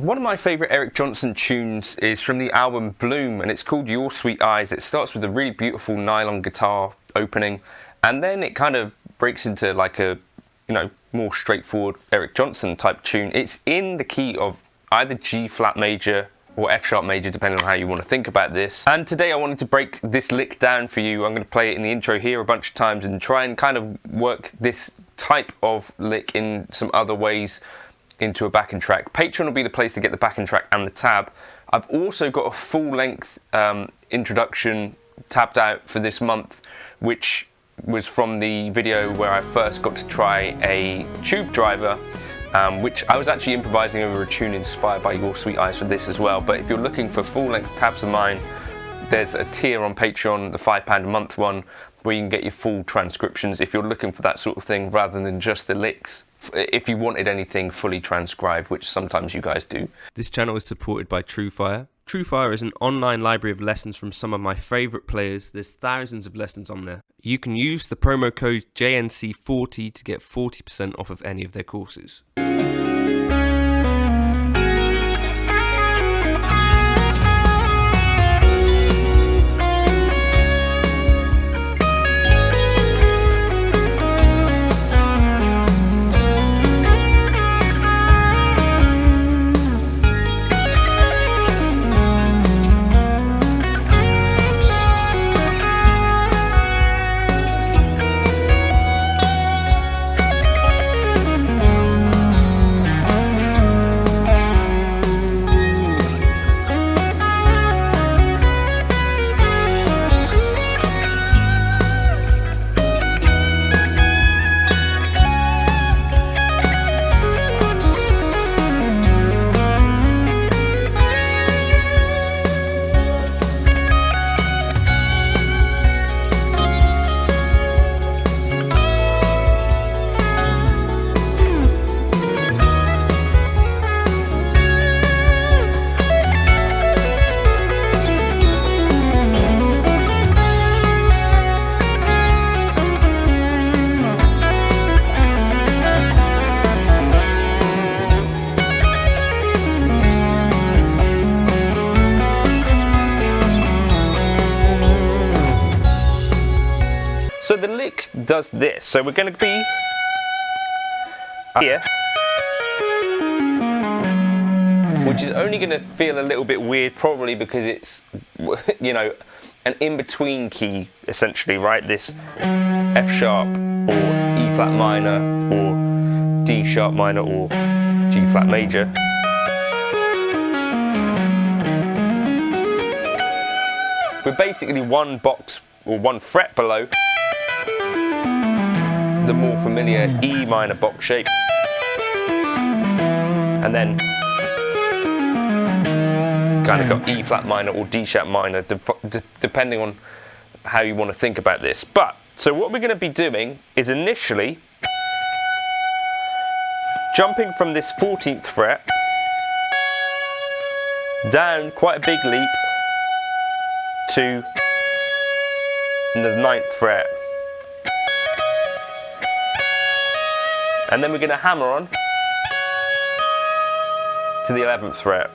One of my favourite Eric Johnson tunes is from the album Bloom, and it's called Your Sweet Eyes. It starts with a really beautiful nylon guitar opening, and then it kind of breaks into like a, more straightforward Eric Johnson type tune. It's in the key of either G flat major or F sharp major, depending on how you want to think about this. And today I wanted to break this lick down for you. I'm going to play it in the intro here a bunch of times and try and kind of work this type of lick in some other ways into a backing track. Patreon will be the place to get the backing track and the tab. I've also got a full-length introduction tabbed out for this month, which was from the video where I first got to try a tube driver, which I was actually improvising over a tune inspired by Your Sweet Eyes for this as well. But if you're looking for full-length tabs of mine, there's a tier on Patreon, the £5 a month one, where you can get your full transcriptions if you're looking for that sort of thing rather than just the licks. If you wanted anything fully transcribed, which sometimes you guys do. This channel is supported by TrueFire. TrueFire is an online library of lessons from some of my favourite players. There's thousands of lessons on there. You can use the promo code JNC40 to get 40% off of any of their courses. So the lick does this. So we're going to be here, which is only going to feel a little bit weird, probably because it's, an in-between key, essentially, right? This F sharp or E flat minor or D sharp minor or G flat major. We're basically one box or one fret below the more familiar E minor box shape, and then kind of got E flat minor or D sharp minor, depending on how you want to think about this. But so what we're going to be doing is initially jumping from this 14th fret down quite a big leap to the 9th fret. And then we're going to hammer on to the 11th fret.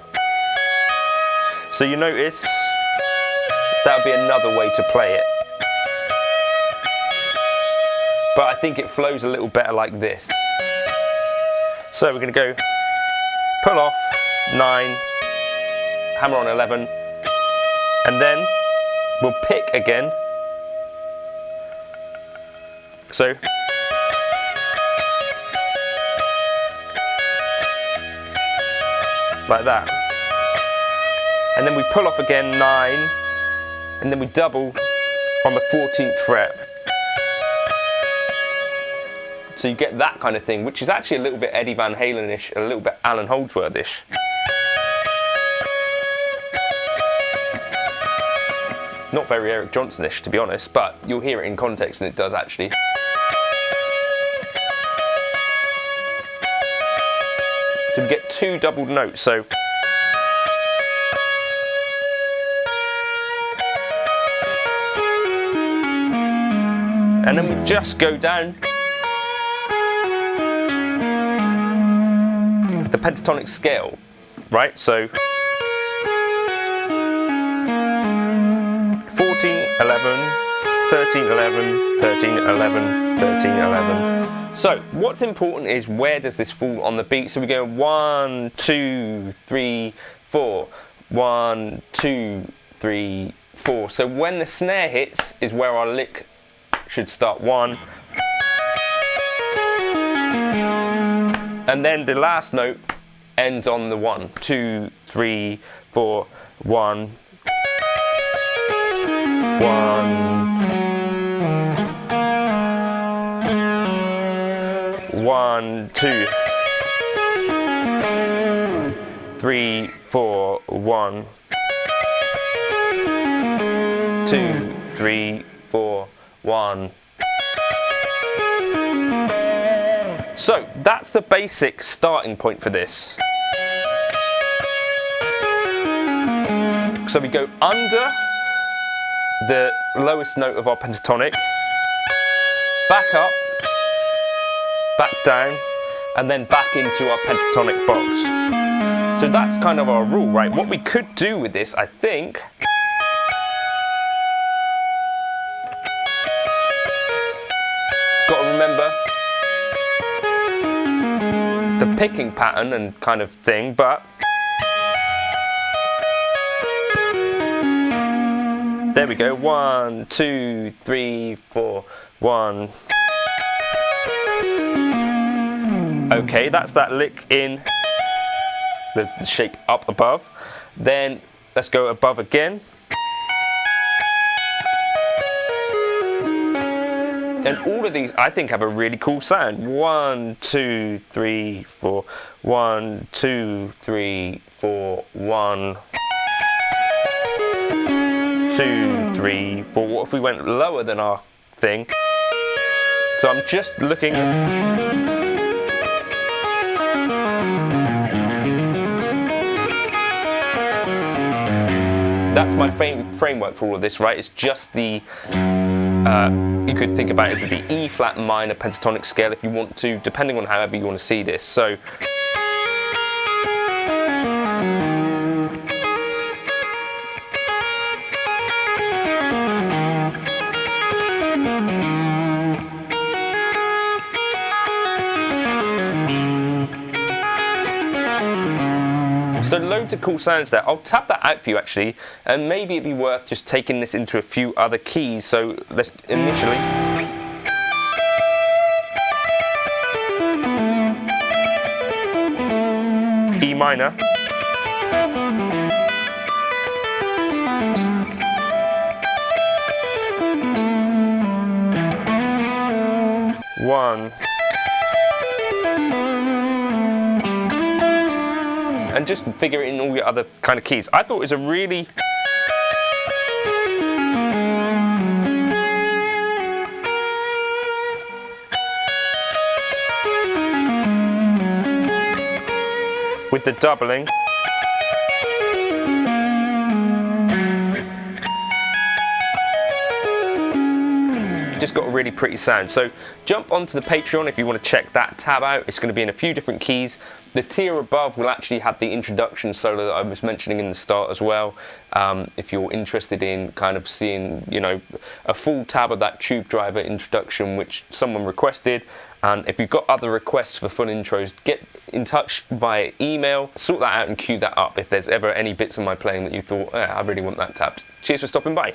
So you notice that would be another way to play it. But I think it flows a little better like this. So we're going to go pull off 9, hammer on 11, and then we'll pick again. So like that, and then we pull off again 9, and then we double on the 14th fret. So you get that kind of thing, which is actually a little bit Eddie Van Halen-ish, a little bit Alan Holdsworth-ish. Not very Eric Johnson-ish, to be honest, but you'll hear it in context, and it does actually. So we get 2 doubled notes, so and then we just go down the pentatonic scale right? So 14, 11, 13, 11, 13, 11, 13, 11. So what's important is where does this fall on the beat? So we go 1, 2, 3, 4. 1, 2, 3, 4. So when the snare hits is where our lick should start. 1. And then the last note ends on the 1. 2, 3, 4. 1. 1, 2, 3, 4, 1, 2, 3, 4, 1. So that's the basic starting point for this. So we go under the lowest note of our pentatonic, back up, back down, and then back into our pentatonic box. So that's kind of our rule, right? What we could do with this, I think, got to remember the picking pattern and kind of thing, but there we go. 1, 2, 3, 4, 1. Okay, that's that lick in the shape up above. Then let's go above again. And all of these, I think, have a really cool sound. 1, 2, 3, 4. 1, 2, 3, 4. 1, 2, 3, 4. What if we went lower than our thing? So I'm just looking. That's my framework for all of this, right? It's just the, you could think about it as the E flat minor pentatonic scale if you want to, depending on however you want to see this. So loads of cool sounds there. I'll tap that out for you actually, and maybe it'd be worth just taking this into a few other keys. So let's initially. E minor. One. And just figure in all your other kind of keys. I thought it was a really with the doubling. Just got a really pretty sound. So jump onto the Patreon if you want to check that tab out. It's going to be in a few different keys. The tier above will actually have the introduction solo that I was mentioning in the start as well. If you're interested in kind of seeing, you know, a full tab of that tube driver introduction which someone requested. And if you've got other requests for fun intros, get in touch via email, sort that out and queue that up if there's ever any bits of my playing that you thought, I really want that tabbed. Cheers for stopping by.